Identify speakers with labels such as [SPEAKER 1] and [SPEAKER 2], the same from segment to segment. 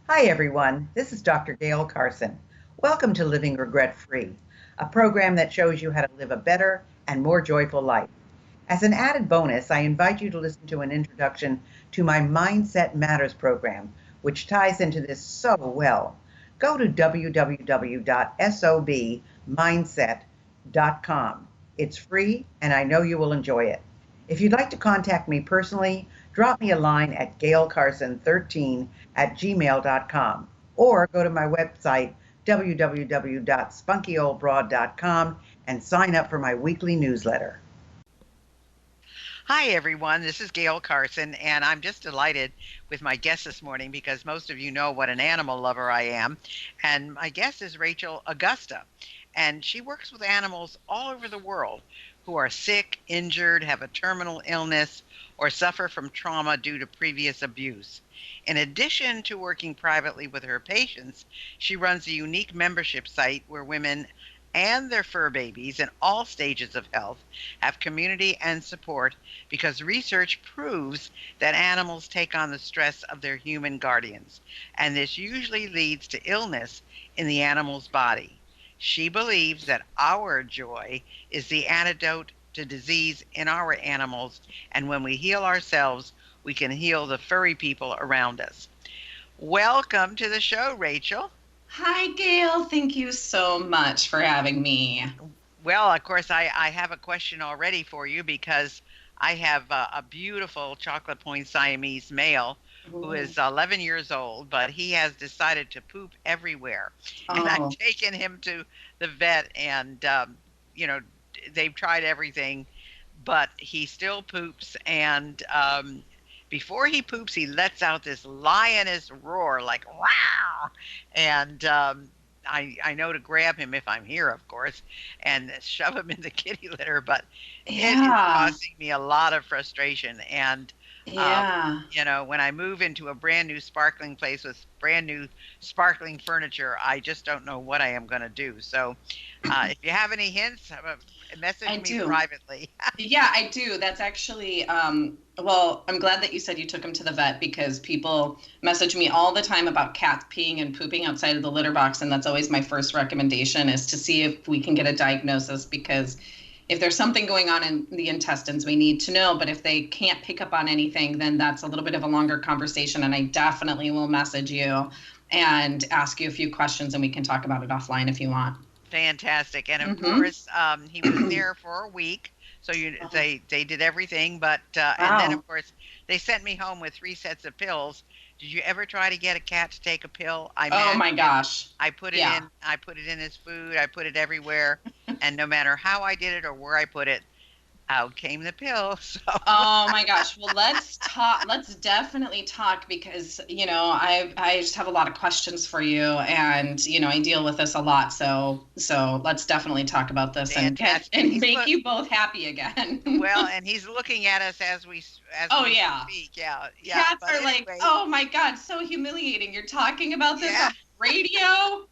[SPEAKER 1] Hi, everyone. This is Dr. Gayle Carson. Welcome to Living Regret Free, a program that shows you how to live a better and more joyful life. As an added bonus, I invite you to listen to an introduction to my Mindset Matters program, which ties into this so well. Go to www.sobmindset.com. It's free, and I know you will enjoy it. If you'd like to contact me personally, drop me a line at gaylecarson13@gmail.com or go to my website, www.spunkyoldbroad.com, and sign up for my weekly newsletter. Hi, everyone. This is Gayle Carson, and I'm just delighted with my guest this morning because most of you know what an animal lover I am. And my guest is Rachel Augusta, and she works with animals all over the world who are sick, injured, have a terminal illness, or suffer from trauma due to previous abuse. In addition to working privately with her patients, she runs a unique membership site where women and their fur babies in all stages of health have community and support because research proves that animals take on the stress of their human guardians, and this usually leads to illness in the animal's body. She believes that our joy is the antidote to disease in our animals, and when we heal ourselves, we can heal the furry people around us. Welcome to the show, Rachel.
[SPEAKER 2] Hi, Gayle. Thank you so much for having me.
[SPEAKER 1] Well, of course, I have a question already for you because I have a beautiful chocolate point Siamese male who
[SPEAKER 2] Ooh.
[SPEAKER 1] is 11 years old, but he has decided to poop everywhere. And I've
[SPEAKER 2] Oh,
[SPEAKER 1] taken him to the vet, and, you know, they've tried everything, but he still poops. And before he poops, he lets out this lioness roar, like, wow. And I know to grab him if I'm here, of course, and shove him in the kitty litter, but it is
[SPEAKER 2] yeah.
[SPEAKER 1] causing me a lot of frustration. And, um,
[SPEAKER 2] Yeah.
[SPEAKER 1] when I move into a brand new sparkling place with brand new sparkling furniture, I just don't know what I am going to do. So if you have any hints,
[SPEAKER 2] I
[SPEAKER 1] message me
[SPEAKER 2] do.
[SPEAKER 1] privately.
[SPEAKER 2] Yeah, I do. That's actually, well, I'm glad that you said you took him to the vet because people message me all the time about cats peeing and pooping outside of the litter box. And that's always my first recommendation is to see if we can get a diagnosis because if there's something going on in the intestines, we need to know. But if they can't pick up on anything, then that's a little bit of a longer conversation. And I definitely will message you and ask you a few questions and we can talk about it offline if you want.
[SPEAKER 1] Fantastic. And of
[SPEAKER 2] Mm-hmm.
[SPEAKER 1] course, he was there for a week. So
[SPEAKER 2] Oh,
[SPEAKER 1] they did everything, but and then
[SPEAKER 2] wow.
[SPEAKER 1] of course they sent me home with 3 sets of pills. Did you ever try to get a cat to take a pill? I
[SPEAKER 2] Oh
[SPEAKER 1] managed
[SPEAKER 2] my
[SPEAKER 1] it.
[SPEAKER 2] gosh. Yeah.
[SPEAKER 1] I put it in his food. I put it everywhere, and no matter how I did it or where I put it, out came the pill. So
[SPEAKER 2] Oh my gosh. Well, let's talk. Let's definitely talk because, I just have a lot of questions for you and, I deal with this a lot. So let's definitely talk about this and get
[SPEAKER 1] fantastic. And
[SPEAKER 2] and
[SPEAKER 1] he's
[SPEAKER 2] make you both happy again.
[SPEAKER 1] and he's looking at us as
[SPEAKER 2] Oh
[SPEAKER 1] we
[SPEAKER 2] yeah.
[SPEAKER 1] speak. Yeah, yeah.
[SPEAKER 2] Cats
[SPEAKER 1] But
[SPEAKER 2] are like,
[SPEAKER 1] anyway,
[SPEAKER 2] "Oh my God, so humiliating. You're talking about this
[SPEAKER 1] yeah.
[SPEAKER 2] on radio?"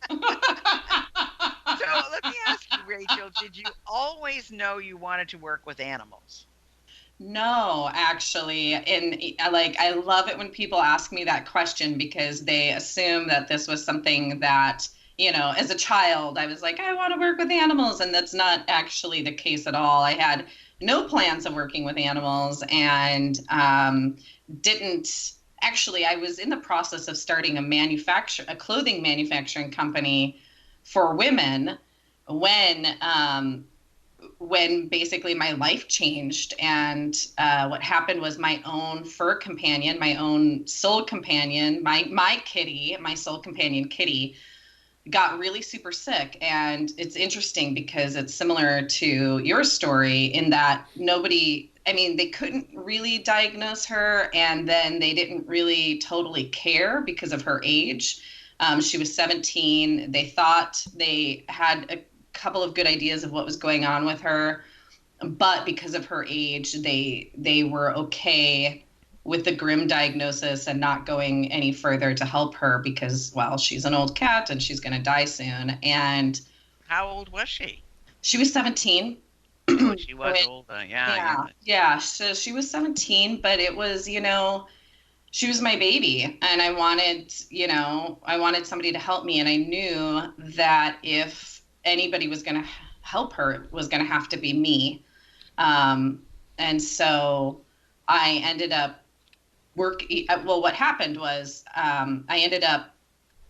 [SPEAKER 1] So let me ask you, Rachel, did you always know you wanted to work with animals?
[SPEAKER 2] No, actually. And I love it when people ask me that question because they assume that this was something that, as a child, I was like, I want to work with animals. And that's not actually the case at all. I had no plans of working with animals and didn't actually, I was in the process of starting a clothing manufacturing company for women when basically my life changed. And what happened was my own fur companion, my own soul companion, my kitty, my soul companion kitty, got really super sick. And it's interesting because it's similar to your story in that they couldn't really diagnose her, and then they didn't really totally care because of her age. She was 17. They thought they had a couple of good ideas of what was going on with her, but because of her age, they were okay with the grim diagnosis and not going any further to help her because, well, she's an old cat and she's going to die soon. And
[SPEAKER 1] How old was she?
[SPEAKER 2] she was 17.
[SPEAKER 1] Oh, she was
[SPEAKER 2] When-
[SPEAKER 1] older. Yeah, yeah.
[SPEAKER 2] yeah, yeah. So she was 17, but it was, she was my baby, and I wanted, I wanted somebody to help me, and I knew that if anybody was going to help her, it was going to have to be me. And so I ended up well, what happened was, I ended up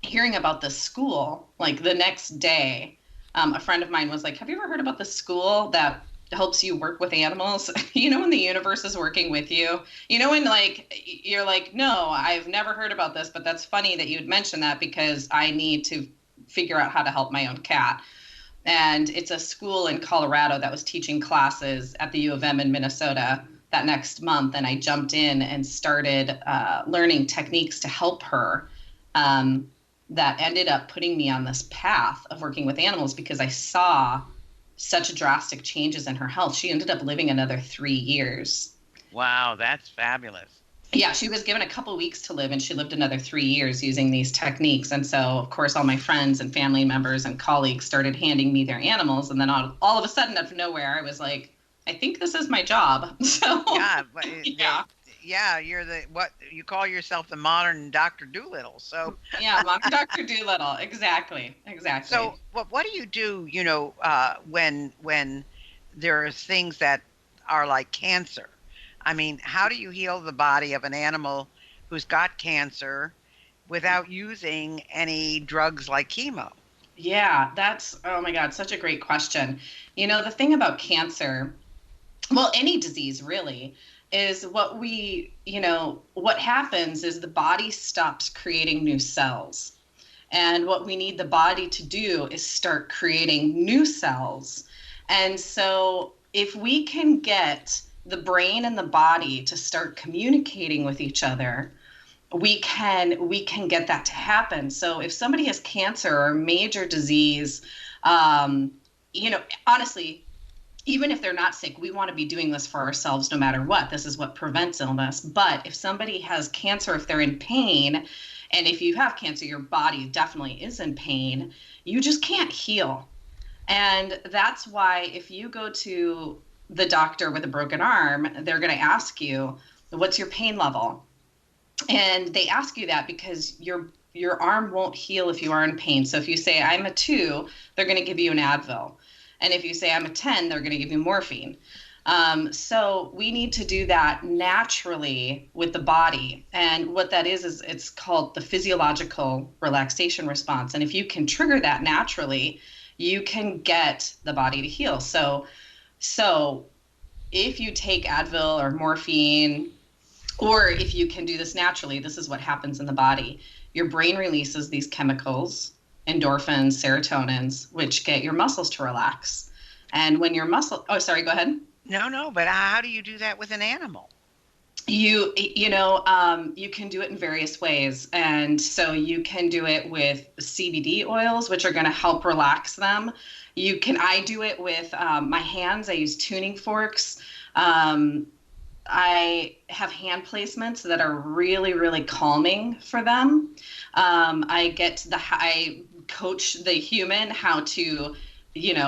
[SPEAKER 2] hearing about this school like the next day. A friend of mine was like, have you ever heard about the school that helps you work with animals? When the universe is working with you, when like you're like, no, I've never heard about this, but that's funny that you would mention that because I need to figure out how to help my own cat. And it's a school in Colorado that was teaching classes at the U of M in Minnesota that next month. And I jumped in and started learning techniques to help her, that ended up putting me on this path of working with animals because I saw such drastic changes in her health. She ended up living another 3 years.
[SPEAKER 1] Wow, that's fabulous.
[SPEAKER 2] Yeah, she was given a couple weeks to live, and she lived another 3 years using these techniques. And so, of course, all my friends and family members and colleagues started handing me their animals. And then all of a sudden, out of nowhere, I was like, I think this is my job. So,
[SPEAKER 1] Yeah, but
[SPEAKER 2] yeah.
[SPEAKER 1] yeah, you're what you call yourself, the modern Dr. Doolittle. So
[SPEAKER 2] Yeah, Mommy Dr. Doolittle. Exactly.
[SPEAKER 1] so what do you do, when there's things that are like cancer? I mean, how do you heal the body of an animal who's got cancer without using any drugs like chemo?
[SPEAKER 2] Yeah, that's, oh my God, such a great question. The thing about cancer, well, any disease really, is what happens is the body stops creating new cells. And what we need the body to do is start creating new cells. And so if we can get the brain and the body to start communicating with each other, we can get that to happen. So if somebody has cancer or major disease, honestly, even if they're not sick, we want to be doing this for ourselves no matter what. This is what prevents illness. But if somebody has cancer, if they're in pain, and if you have cancer, your body definitely is in pain, you just can't heal. And that's why if you go to the doctor with a broken arm, they're going to ask you, what's your pain level? And they ask you that because your arm won't heal if you are in pain. So if you say I'm a 2, they're going to give you an Advil. And if you say I'm a 10, they're going to give you morphine. So we need to do that naturally with the body. And what that is it's called the physiological relaxation response. And if you can trigger that naturally, you can get the body to heal. So if you take Advil or morphine, or if you can do this naturally, this is what happens in the body. Your brain releases these chemicals, endorphins, serotonins, which get your muscles to relax. And when your oh, sorry, go ahead.
[SPEAKER 1] No, but how do you do that with an animal?
[SPEAKER 2] You can do it in various ways. And so you can do it with CBD oils, which are going to help relax them. I do it with my hands. I use tuning forks. I have hand placements that are really, really calming for them. I coach the human how to,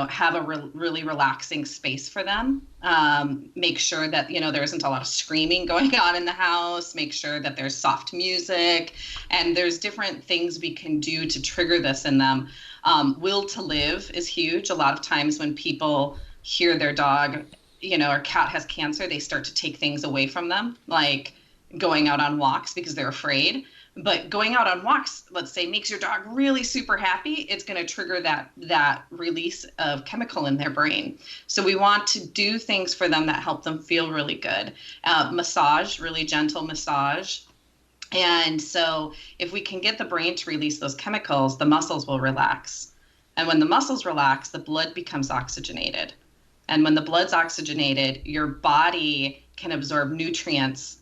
[SPEAKER 2] have a really relaxing space for them. Make sure that, there isn't a lot of screaming going on in the house. Make sure that there's soft music, and there's different things we can do to trigger this in them. Will to live is huge. A lot of times when people hear their dog, or cat has cancer, they start to take things away from them, like going out on walks because they're afraid. But going out on walks, let's say, makes your dog really super happy. It's going to trigger that release of chemical in their brain. So we want to do things for them that help them feel really good. Massage, really gentle massage. And so if we can get the brain to release those chemicals, the muscles will relax. And when the muscles relax, the blood becomes oxygenated. And when the blood's oxygenated, your body can absorb nutrients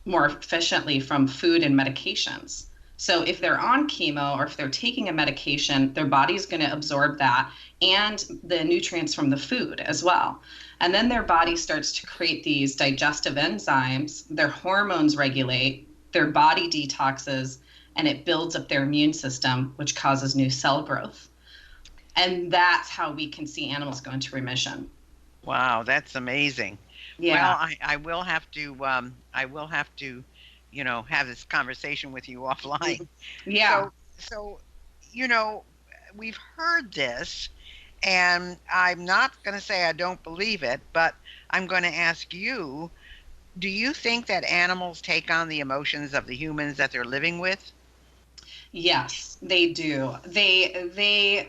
[SPEAKER 2] more efficiently from food and medications. So if they're on chemo or if they're taking a medication, their body's going to absorb that and the nutrients from the food as well. And then their body starts to create these digestive enzymes, their hormones regulate, their body detoxes, and it builds up their immune system, which causes new cell growth. And that's how we can see animals go into remission.
[SPEAKER 1] Wow, that's amazing.
[SPEAKER 2] Yeah.
[SPEAKER 1] Well, I will have to have this conversation with you offline.
[SPEAKER 2] Yeah.
[SPEAKER 1] So, you know, we've heard this, and I'm not going to say I don't believe it, but I'm going to ask you, do you think that animals take on the emotions of the humans that they're living with?
[SPEAKER 2] Yes, they do. The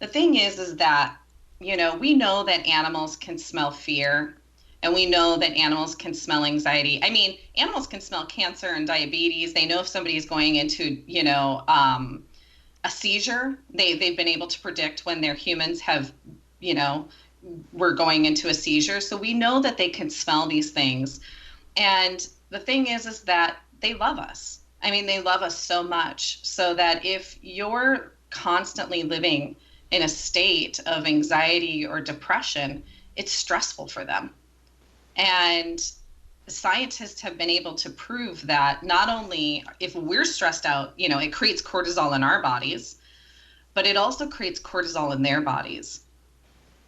[SPEAKER 2] thing is that, we know that animals can smell fear, and we know that animals can smell anxiety. I mean, animals can smell cancer and diabetes. They know if somebody is going into, a seizure. They've been able to predict when their humans have, you know, we're going into a seizure. So we know that they can smell these things. And the thing is that they love us. I mean, they love us so much, so that if you're constantly living in a state of anxiety or depression, it's stressful for them. And scientists have been able to prove that not only if we're stressed out, it creates cortisol in our bodies, but it also creates cortisol in their bodies.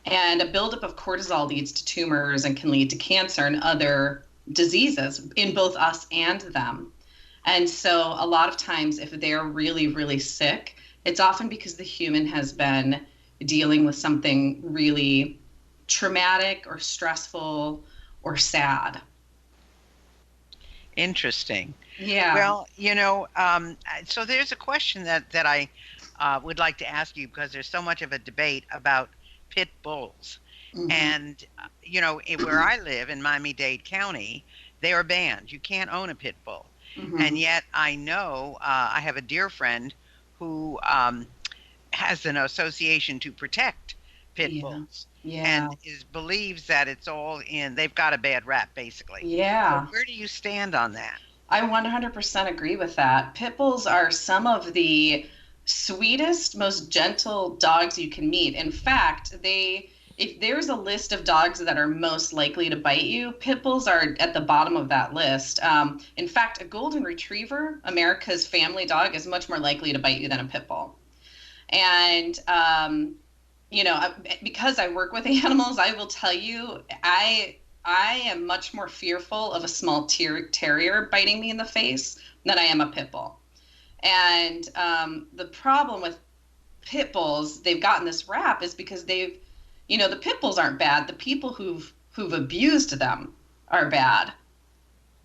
[SPEAKER 2] And a buildup of cortisol leads to tumors and can lead to cancer and other diseases in both us and them. And so, a lot of times, if they're really, really sick, it's often because the human has been dealing with something really traumatic or stressful or sad.
[SPEAKER 1] Interesting.
[SPEAKER 2] Yeah.
[SPEAKER 1] Well, so there's a question that I would like to ask you because there's so much of a debate about pit bulls.
[SPEAKER 2] Hmm.
[SPEAKER 1] And, where I live in Miami-Dade County, they are banned. You can't own a pit bull. And
[SPEAKER 2] Hmm.
[SPEAKER 1] yet I know I have a dear friend who has an association to protect pit
[SPEAKER 2] Yeah.
[SPEAKER 1] bulls
[SPEAKER 2] Yeah.
[SPEAKER 1] and believes that it's all in, they've got a bad rap, basically. So
[SPEAKER 2] Yeah.
[SPEAKER 1] where do you stand on that?
[SPEAKER 2] I 100% agree with that. Pit bulls are some of the sweetest, most gentle dogs you can meet. In fact, if there's a list of dogs that are most likely to bite you, pit bulls are at the bottom of that list. In fact, a golden retriever, America's family dog, is much more likely to bite you than a pit bull. And because I work with animals, I will tell you, I am much more fearful of a small terrier biting me in the face than I am a pit bull. And the problem with pit bulls, they've gotten this rap, is because the pit bulls aren't bad. The people who've abused them are bad,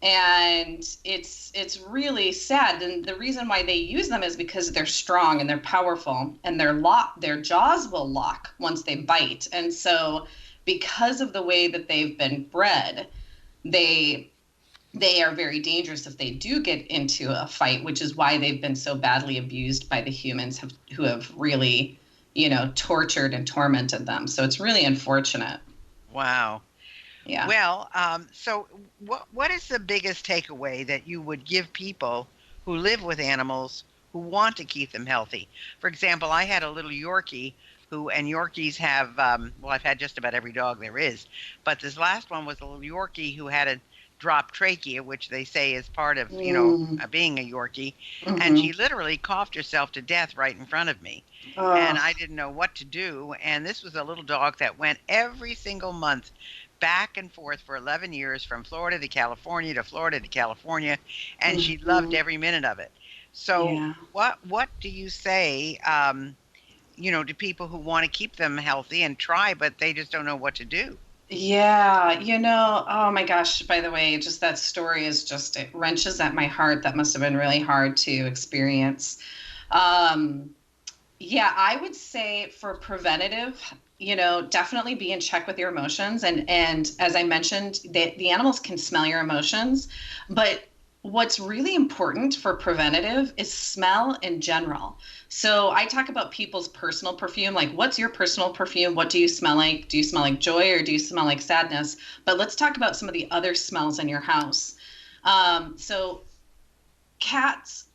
[SPEAKER 2] and it's really sad. And the reason why they use them is because they're strong and they're powerful, and their jaws will lock once they bite. And so, because of the way that they've been bred, they they are very dangerous if they do get into a fight, which is why they've been so badly abused by the humans who have really, tortured and tormented them. So it's really unfortunate.
[SPEAKER 1] Wow.
[SPEAKER 2] Yeah.
[SPEAKER 1] Well, so what is the biggest takeaway that you would give people who live with animals who want to keep them healthy? For example, I had a little Yorkie and Yorkies have, well, I've had just about every dog there is, but this last one was a little Yorkie who had a drop trachea, which they say is part of,
[SPEAKER 2] Mm.
[SPEAKER 1] being a Yorkie, and
[SPEAKER 2] Mm-hmm.
[SPEAKER 1] she literally coughed herself to death right in front of me. And I
[SPEAKER 2] Oh.
[SPEAKER 1] didn't know what to do. And this was a little dog that went every single month back and forth for 11 years from Florida to California to Florida to California, and she loved
[SPEAKER 2] Mm-hmm.
[SPEAKER 1] every minute of it. So,
[SPEAKER 2] Yeah.
[SPEAKER 1] what do you say, to people who want to keep them healthy and try, but they just don't know what to do?
[SPEAKER 2] Yeah, oh my gosh, by the way, just that story it wrenches at my heart. That must have been really hard to experience. Um, yeah, I would say for preventative, definitely be in check with your emotions. And as I mentioned, the animals can smell your emotions, but what's really important for preventative is smell in general. So I talk about people's personal perfume, like what's your personal perfume? What do you smell like? Do you smell like joy or do you smell like sadness? But let's talk about some of the other smells in your house. So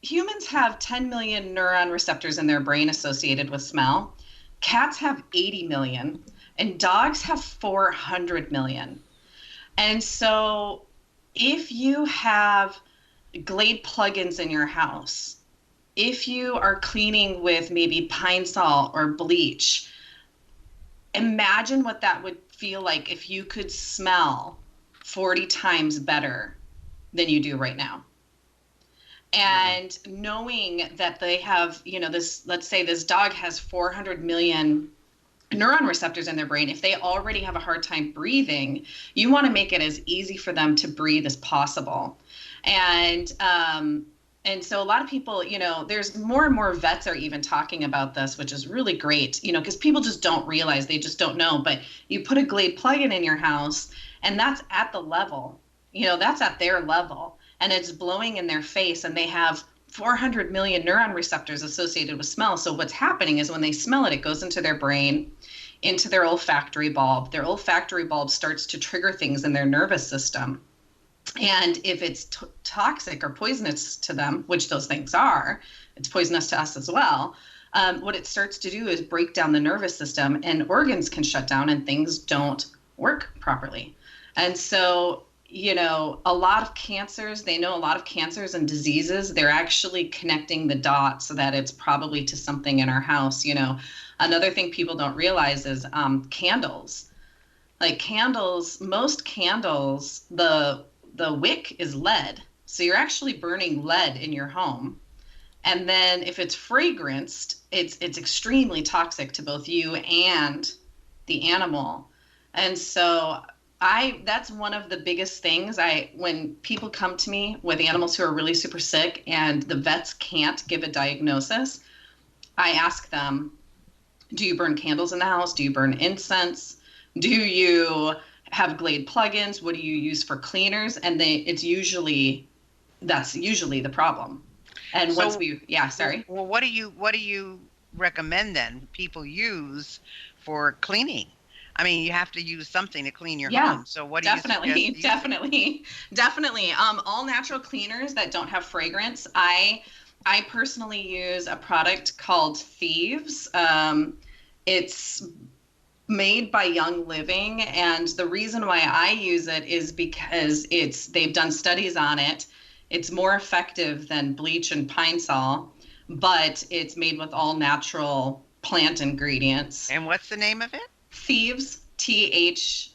[SPEAKER 2] humans have 10 million neuron receptors in their brain associated with smell. Cats have 80 million, and dogs have 400 million. And so, if you have Glade plugins in your house, if you are cleaning with maybe pine salt or bleach, imagine what that would feel like if you could smell 40 times better than you do right now. And knowing that they have, this, let's say this dog has 400 million neuron receptors in their brain. If they already have a hard time breathing, you want to make it as easy for them to breathe as possible. And so a lot of people, there's more and more vets are even talking about this, which is really great, because people just don't realize, they just don't know. But you put a Glade plug-in in your house, and that's at the level, that's at their level, and it's blowing in their face, and they have 400 million neuron receptors associated with smell. So what's happening is when they smell it, it goes into their brain, into their olfactory bulb. Their olfactory bulb starts to trigger things in their nervous system. And if it's toxic or poisonous to them, which those things are, it's poisonous to us as well. What it starts to do is break down the nervous system, and organs can shut down and things don't work properly. And so, a lot of cancers, they know a lot of cancers and diseases, they're actually connecting the dots so that it's probably to something in our house. Another thing people don't realize is candles. Like candles, most candles, the wick is lead. So you're actually burning lead in your home. And then if it's fragranced, it's extremely toxic to both you and the animal. And so that's one of the biggest things. When people come to me with animals who are really super sick and the vets can't give a diagnosis, I ask them, do you burn candles in the house? Do you burn incense? Do you have Glade plugins? What do you use for cleaners? And that's usually the problem. And
[SPEAKER 1] So,
[SPEAKER 2] once sorry.
[SPEAKER 1] well, what do you recommend then people use for cleaning? I mean, you have to use something to clean your home. So what do you suggest
[SPEAKER 2] definitely. All natural cleaners that don't have fragrance. I personally use a product called Thieves. It's made by Young Living, and the reason why I use it is because they've done studies on it. It's more effective than bleach and pine sol, but it's made with all natural plant ingredients.
[SPEAKER 1] And what's the name of it?
[SPEAKER 2] Thieves, Theives,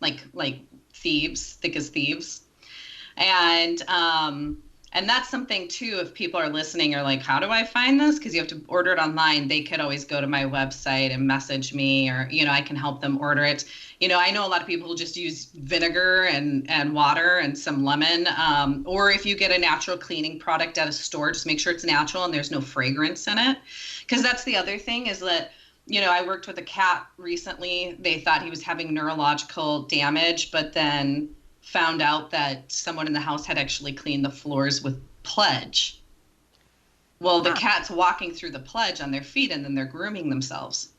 [SPEAKER 2] like thieves, thick as thieves. And that's something too, if people are listening, are like, how do I find this? Because you have to order it online. They could always go to my website and message me, or, I can help them order it. I know a lot of people will just use vinegar and water and some lemon. Or if you get a natural cleaning product at a store, just make sure it's natural and there's no fragrance in it. Because that's the other thing is that, I worked with a cat recently. They thought he was having neurological damage, but then found out that someone in the house had actually cleaned the floors with Pledge. Well, the cat's walking through the Pledge on their feet, and then they're grooming themselves.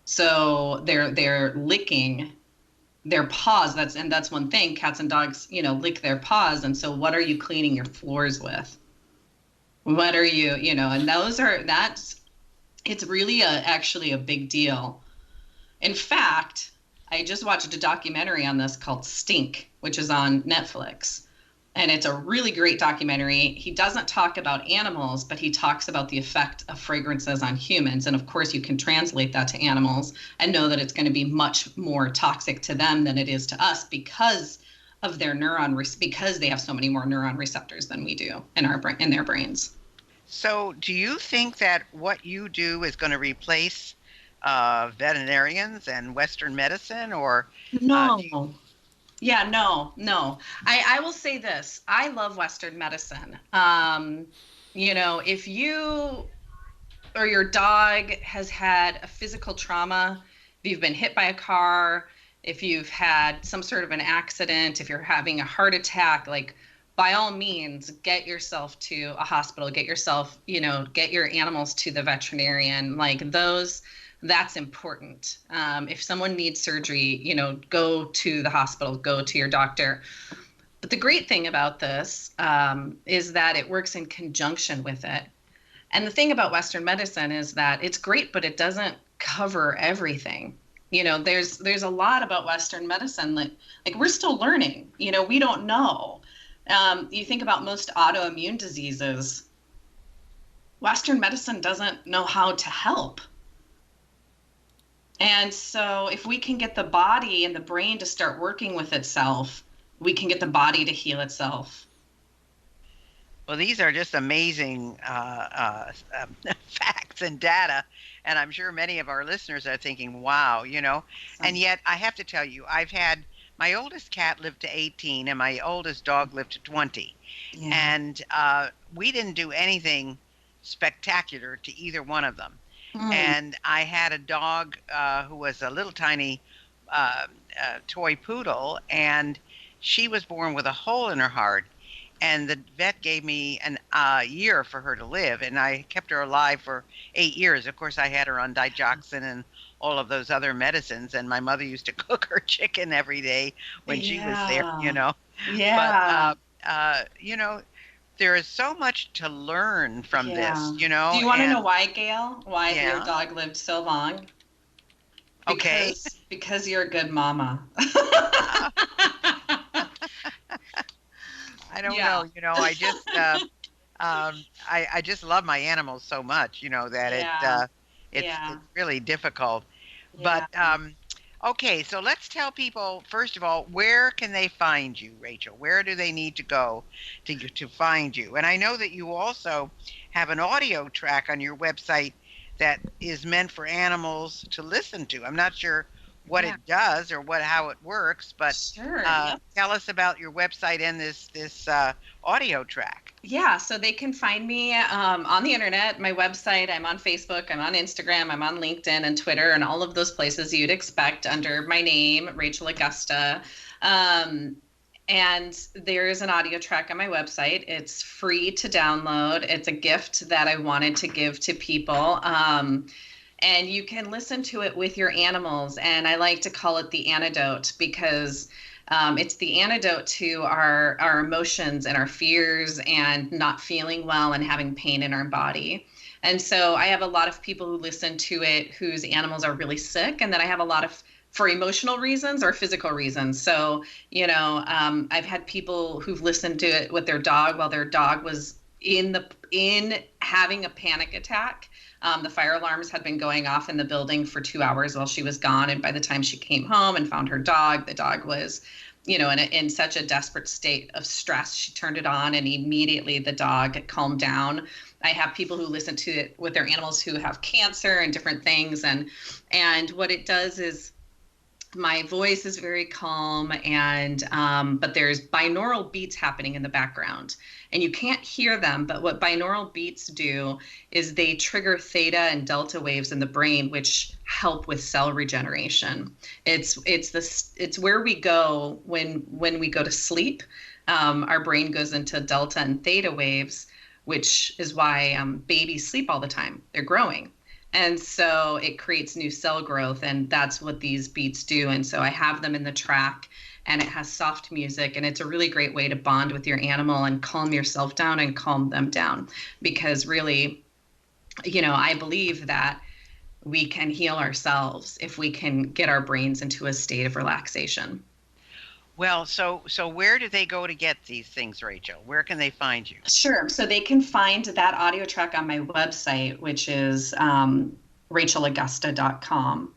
[SPEAKER 2] So they're licking their paws. That's one thing. Cats and dogs, lick their paws. And so what are you cleaning your floors with? What are you, and it's really actually a big deal. In fact, I just watched a documentary on this called Stink, which is on Netflix. And it's a really great documentary. He doesn't talk about animals, but he talks about the effect of fragrances on humans. And of course, you can translate that to animals and know that it's going to be much more toxic to them than it is to us because of their because they have so many more neuron receptors than we do in their brains.
[SPEAKER 1] So do you think that what you do is going to replace veterinarians and Western medicine, or
[SPEAKER 2] no? No. I will say this. I love Western medicine. If you or your dog has had a physical trauma, if you've been hit by a car, if you've had some sort of an accident, if you're having a heart attack, like by all means, get yourself to a hospital, get your animals to the veterinarian, that's important. If someone needs surgery, go to the hospital, go to your doctor. But the great thing about this is that it works in conjunction with it. And the thing about Western medicine is that it's great, but it doesn't cover everything. There's a lot about Western medicine that we're still learning. We don't know. You think about most autoimmune diseases, Western medicine doesn't know how to help. And so if we can get the body and the brain to start working with itself, we can get the body to heal itself.
[SPEAKER 1] Well, these are just amazing facts and data. And I'm sure many of our listeners are thinking, wow, And yet, I have to tell you, I've had my oldest cat lived to 18 and my oldest dog lived to 20.
[SPEAKER 2] Yeah.
[SPEAKER 1] And we didn't do anything spectacular to either one of them.
[SPEAKER 2] Mm.
[SPEAKER 1] And I had a dog who was a little tiny uh, toy poodle, and she was born with a hole in her heart, and the vet gave me an year for her to live, and I kept her alive for 8 years. Of course, I had her on digoxin and all of those other medicines, and my mother used to cook her chicken every day when she was there.
[SPEAKER 2] Yeah.
[SPEAKER 1] But
[SPEAKER 2] Yeah.
[SPEAKER 1] you know, there is so much to learn from this,
[SPEAKER 2] Yeah. Do you want to know
[SPEAKER 1] and
[SPEAKER 2] why, Gail? Why your
[SPEAKER 1] yeah,
[SPEAKER 2] dog lived so long?
[SPEAKER 1] okay.
[SPEAKER 2] Because you're a good mama.
[SPEAKER 1] Uh, I don't
[SPEAKER 2] Yeah.
[SPEAKER 1] know, I just I just love my animals so much, that
[SPEAKER 2] Yeah.
[SPEAKER 1] it's
[SPEAKER 2] Yeah.
[SPEAKER 1] really difficult. But
[SPEAKER 2] Yeah.
[SPEAKER 1] okay, so let's tell people first of all, where can they find you, Rachel? Where do they need to go to find you? And I know that you also have an audio track on your website that is meant for animals to listen to. I'm not sure what
[SPEAKER 2] Yeah.
[SPEAKER 1] it does or how it works, but
[SPEAKER 2] Sure. Yep.
[SPEAKER 1] tell us about your website and this audio track.
[SPEAKER 2] Yeah, so they can find me on the internet, my website. I'm on Facebook, I'm on Instagram, I'm on LinkedIn and Twitter, and all of those places you'd expect under my name, Rachel Augusta. Um, and there's an audio track on my website. It's free to download. It's a gift that I wanted to give to people. And you can listen to it with your animals. And I like to call it the antidote because it's the antidote to our emotions and our fears and not feeling well and having pain in our body. And so I have a lot of people who listen to it whose animals are really sick, and then I have a lot of for emotional reasons or physical reasons. So, I've had people who've listened to it with their dog while their dog was in having a panic attack. The fire alarms had been going off in the building for 2 hours while she was gone, and by the time she came home and found her dog, the dog was in such a desperate state of stress. She turned it on and immediately the dog calmed down. I have people who listen to it with their animals who have cancer and different things. And what it does is my voice is very calm, and but there's binaural beats happening in the background and you can't hear them, but what binaural beats do is they trigger theta and delta waves in the brain, which help with cell regeneration. It's where we go when we go to sleep. Our brain goes into delta and theta waves, which is why babies sleep all the time. They're growing. And so it creates new cell growth, and that's what these beats do. And so I have them in the track, and it has soft music, and it's a really great way to bond with your animal and calm yourself down and calm them down. Because really, I believe that we can heal ourselves if we can get our brains into a state of relaxation.
[SPEAKER 1] Well, so where do they go to get these things, Rachel? Where can they find you?
[SPEAKER 2] Sure. So they can find that audio track on my website, which is rachelaugusta.com.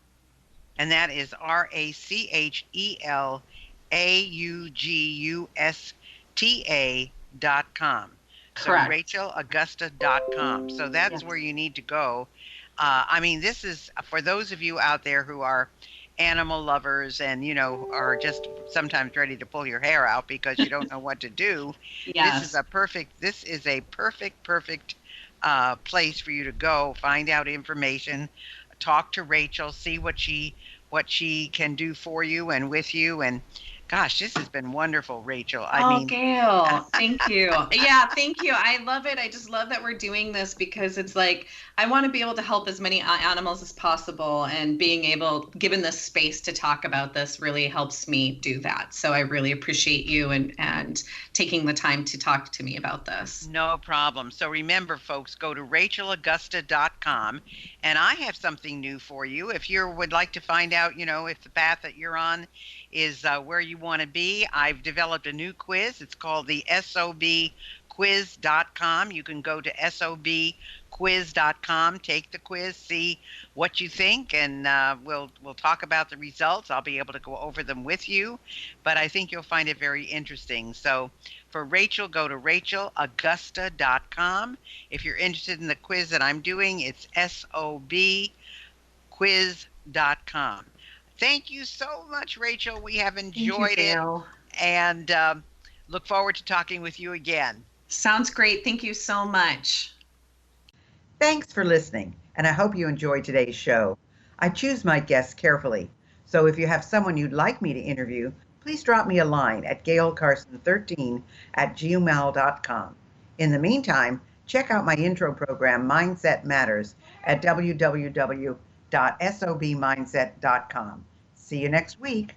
[SPEAKER 1] And that is RachelAugusta.com. So
[SPEAKER 2] Correct.
[SPEAKER 1] RachelAugusta.com. So that's
[SPEAKER 2] Yes.
[SPEAKER 1] where you need to go. I mean, this is for those of you out there who are animal lovers and are just sometimes ready to pull your hair out because you don't know what to do.
[SPEAKER 2] Yes.
[SPEAKER 1] This is a perfect place for you to go find out information, talk to Rachel, see what she can do for you and with you. And gosh, this has been wonderful, Rachel.
[SPEAKER 2] Gail, thank you. Yeah, thank you. I love it. I just love that we're doing this because it's like I want to be able to help as many animals as possible, and being able, given this space to talk about this, really helps me do that. So I really appreciate you and taking the time to talk to me about this.
[SPEAKER 1] No problem. So remember, folks, go to rachelaugusta.com, and I have something new for you. If you would like to find out, if the path that you're on is where you want to be, I've developed a new quiz. It's called the SOBquiz.com. You can go to SOBquiz.com quiz.com. Take the quiz, see what you think, and we'll talk about the results. I'll be able to go over them with you, but I think you'll find it very interesting. So for Rachel, go to rachelaugusta.com. If you're interested in the quiz that I'm doing, it's sobquiz.com. Thank you so much, Rachel. We have enjoyed it,
[SPEAKER 2] Gayle.
[SPEAKER 1] and look forward to talking with you again.
[SPEAKER 2] Sounds great. Thank you so much.
[SPEAKER 3] Thanks for listening, and I hope you enjoyed today's show. I choose my guests carefully, so if you have someone you'd like me to interview, please drop me a line at gaylecarson13@gmail.com. In the meantime, check out my intro program, Mindset Matters, at www.sobmindset.com. See you next week.